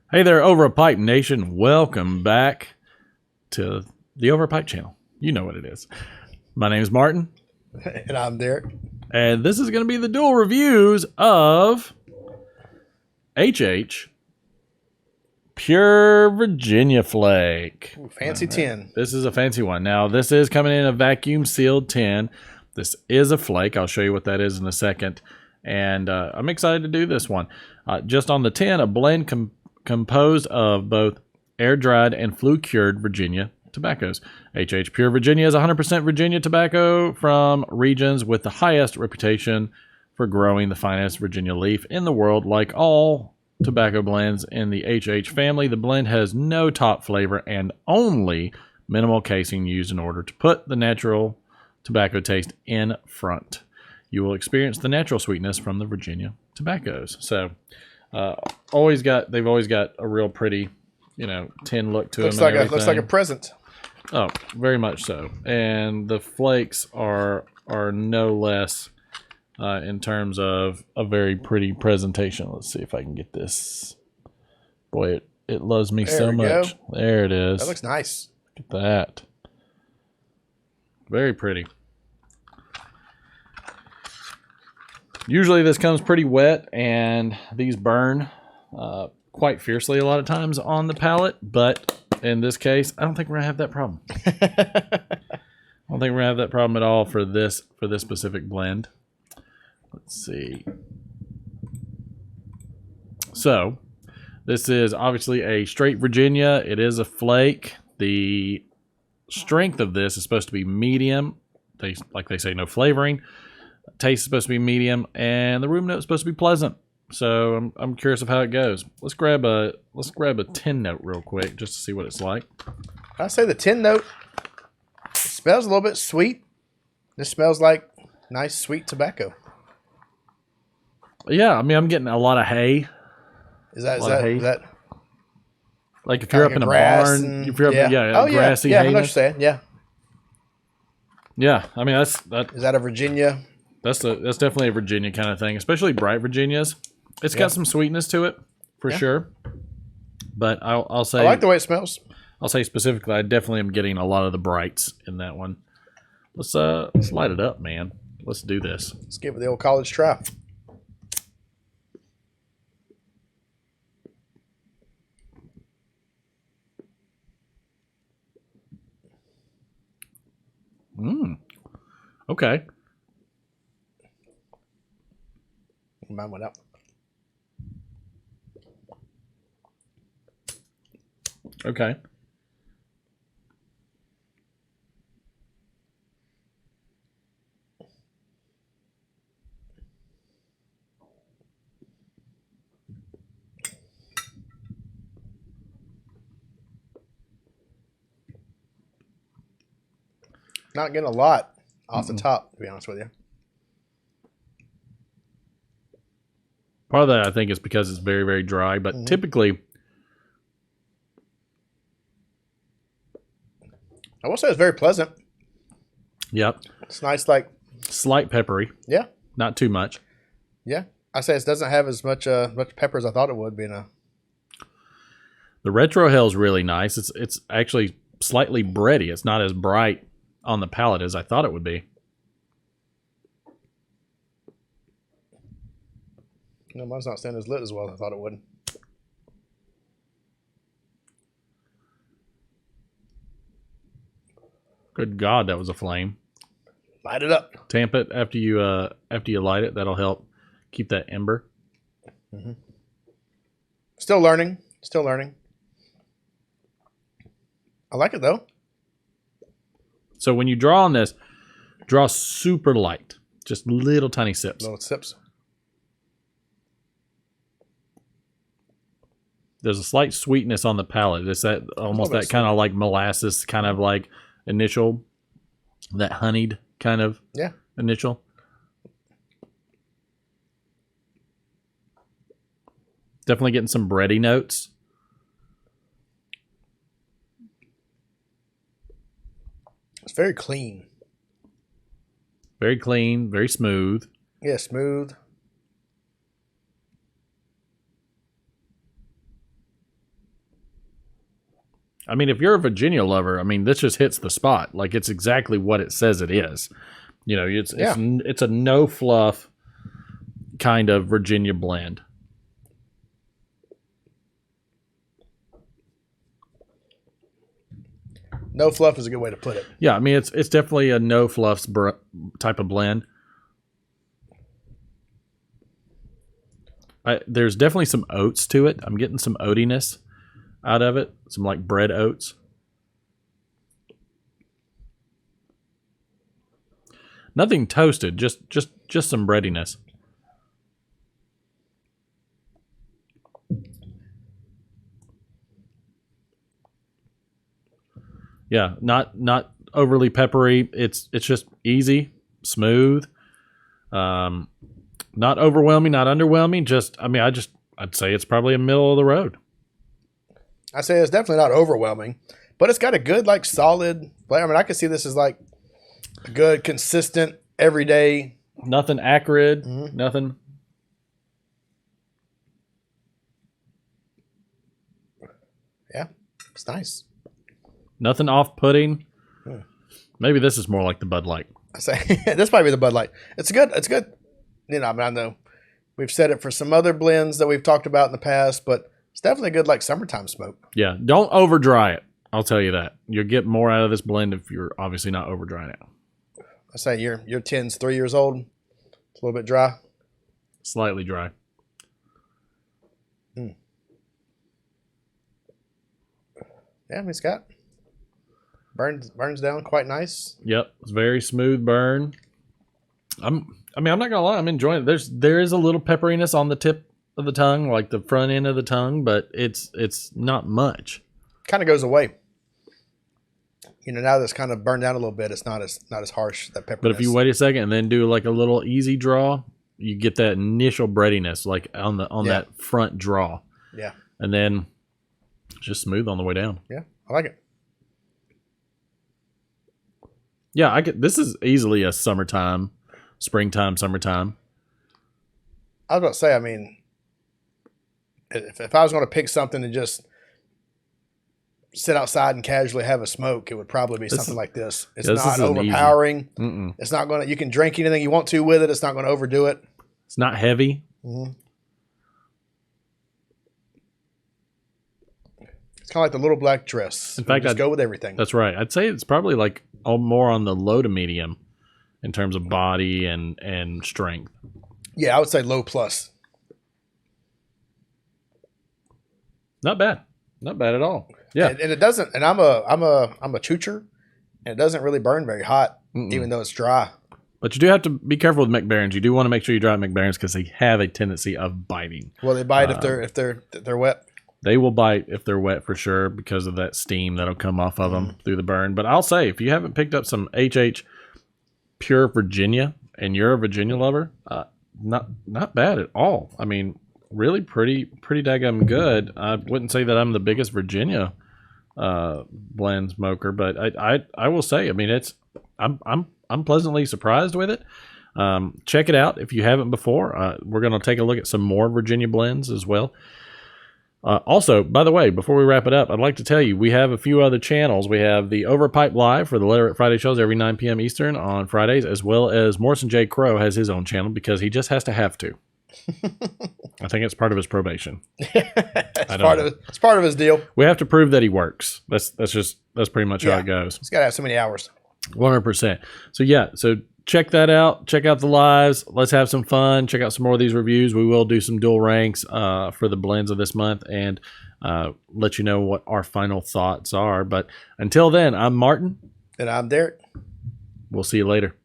Hey there, Overpipe Nation. Welcome back to the Overpipe channel. You know what it is. My name is Martin. And I'm Derek. And this is going to be the dual reviews of HH Pure Virginia Flake. Ooh, fancy tin. This is a fancy one. Now, this is coming in a vacuum sealed tin. This is a flake. I'll show you what that is in a second. And I'm excited to do this one. Just on the tin, a blend composed of both air-dried and flue-cured Virginia tobaccos. HH Pure Virginia is 100% Virginia tobacco from regions with the highest reputation for growing the finest Virginia leaf in the world. Like all tobacco blends in the HH family, the blend has no top flavor and only minimal casing used in order to put the natural tobacco taste in front. You will experience the natural sweetness from the Virginia tobaccos. So, they've always got a real pretty, tin look to them. Looks like a present. Oh, very much so. And the flakes are no less in terms of a very pretty presentation. Let's see if I can get this. Boy, it loves me so much. There it is. That looks nice. Look at that. Very pretty. Usually this comes pretty wet, and these burn quite fiercely a lot of times on the palate, but in this case, I don't think we're going to have that problem. I don't think we're going to have that problem at all for this specific blend. Let's see. So, this is obviously a straight Virginia. It is a flake. The strength of this is supposed to be medium. Like they say, no flavoring. Taste is supposed to be medium, and the room note is supposed to be pleasant. So I'm curious of how it goes. Let's grab a tin note real quick just to see what it's like. I say the tin note smells a little bit sweet. This smells like nice sweet tobacco. Yeah, I mean I'm getting a lot of hay. Is that like if you're up in a barn, if you're up grassy hay. I know what you're saying. Yeah. Yeah, I mean that. Is that a Virginia? That's definitely a Virginia kind of thing, especially bright Virginias. It's got some sweetness to it, for sure. But I'll say... I like the way it smells. I'll say specifically, I definitely am getting a lot of the brights in that one. Let's light it up, man. Let's do this. Let's give it the old college try. Okay. Mine went up. Okay. Not getting a lot off the top, to be honest with you. Part of that, I think, is because it's very, very dry. But typically... I will say it's very pleasant. Yep. It's nice, like... Slight peppery. Yeah. Not too much. Yeah. I say it doesn't have as much pepper as I thought it would, being a... The retro hell is really nice. It's actually slightly bready. It's not as bright on the palate as I thought it would be. No, mine's not staying as lit as well as I thought it would. Good God, that was a flame. Light it up. Tamp it after you light it. That'll help keep that ember. Still learning. Still learning. I like it though. So when you draw on this, draw super light. Just little tiny sips. Little sips. There's a slight sweetness on the palate. It's that almost that kind of like molasses, kind of like initial, that honeyed kind of initial. Definitely getting some bready notes. It's very clean. Very clean, very smooth. Yeah, smooth. I mean, if you're a Virginia lover, I mean, this just hits the spot. Like, it's exactly what it says it is. You know, it's a no fluff kind of Virginia blend. No fluff is a good way to put it. Yeah, I mean, it's definitely a no fluffs type of blend. There's definitely some oats to it. I'm getting some oatiness out of it. Some like bread oats. Nothing toasted, just some breadiness. Yeah, not overly peppery. It's just easy, smooth. Not overwhelming, not underwhelming. I'd say it's probably a middle of the road. I say it's definitely not overwhelming, but it's got a good, like, solid flavor. I mean, I can see this as like a good, consistent, everyday. Nothing acrid. Nothing. Yeah, it's nice. Nothing off-putting. Maybe this is more like the Bud Light. I say this might be the Bud Light. It's good. It's good. You know, I mean, I know we've said it for some other blends that we've talked about in the past, but it's definitely a good, like, summertime smoke. Yeah, don't over dry it. I'll tell you that. You'll get more out of this blend if you're obviously not over drying it. I say your 10's 3 years old. It's a little bit dry. Slightly dry. Yeah, I mean, it's got burns down quite nice. Yep, it's very smooth burn. I'm not gonna lie, I'm enjoying it. There is a little pepperiness on the tip of the tongue, like the front end of the tongue, but it's not much. Kind of goes away. You know, now that's kind of burned down a little bit. It's not as harsh, that pepperiness. But if you wait a second and then do like a little easy draw, you get that initial breadiness, like on that front draw. Yeah. And then just smooth on the way down. Yeah, I like it. Yeah, this is easily a summertime, summertime. I was about to say, I mean, if I was going to pick something to just sit outside and casually have a smoke, it would probably be something like this. It's not overpowering. It's not going to, you can drink anything you want to with it. It's not going to overdo it. It's not heavy. It's kind of like the little black dress. In fact, just go with everything. That's right. I'd say it's probably like more on the low to medium in terms of body and strength. Yeah, I would say low plus. Not bad. Not bad at all. Yeah. And it doesn't, and I'm a choocher, and it doesn't really burn very hot, even though it's dry. But you do have to be careful with McBarons. You do want to make sure you dry McBarons because they have a tendency of biting. Well, they bite if they're wet. They will bite if they're wet for sure because of that steam that'll come off of them through the burn. But I'll say, if you haven't picked up some HH Pure Virginia and you're a Virginia lover, not bad at all. I mean, really pretty daggum good. I wouldn't say that I'm the biggest Virginia blend smoker, but I will say, I mean, I'm pleasantly surprised with it. Check it out if you haven't before. We're going to take a look at some more Virginia blends as well. Also, by the way, before we wrap it up, I'd like to tell you we have a few other channels. We have the Overpipe Live for the Letter It Friday shows every 9 p.m. Eastern on Fridays, as well as Mortison J Crowe has his own channel because he just has to have to. I think it's part of his probation. It's part of his deal. We have to prove that he works. That's pretty much how it goes. He's got to have so many hours. 100%. So yeah, check that out. Check out the lives. Let's have some fun. Check out some more of these reviews. We will do some dual ranks for the blends of this month and let you know what our final thoughts are. But until then, I'm Martin. And I'm Derek. We'll see you later.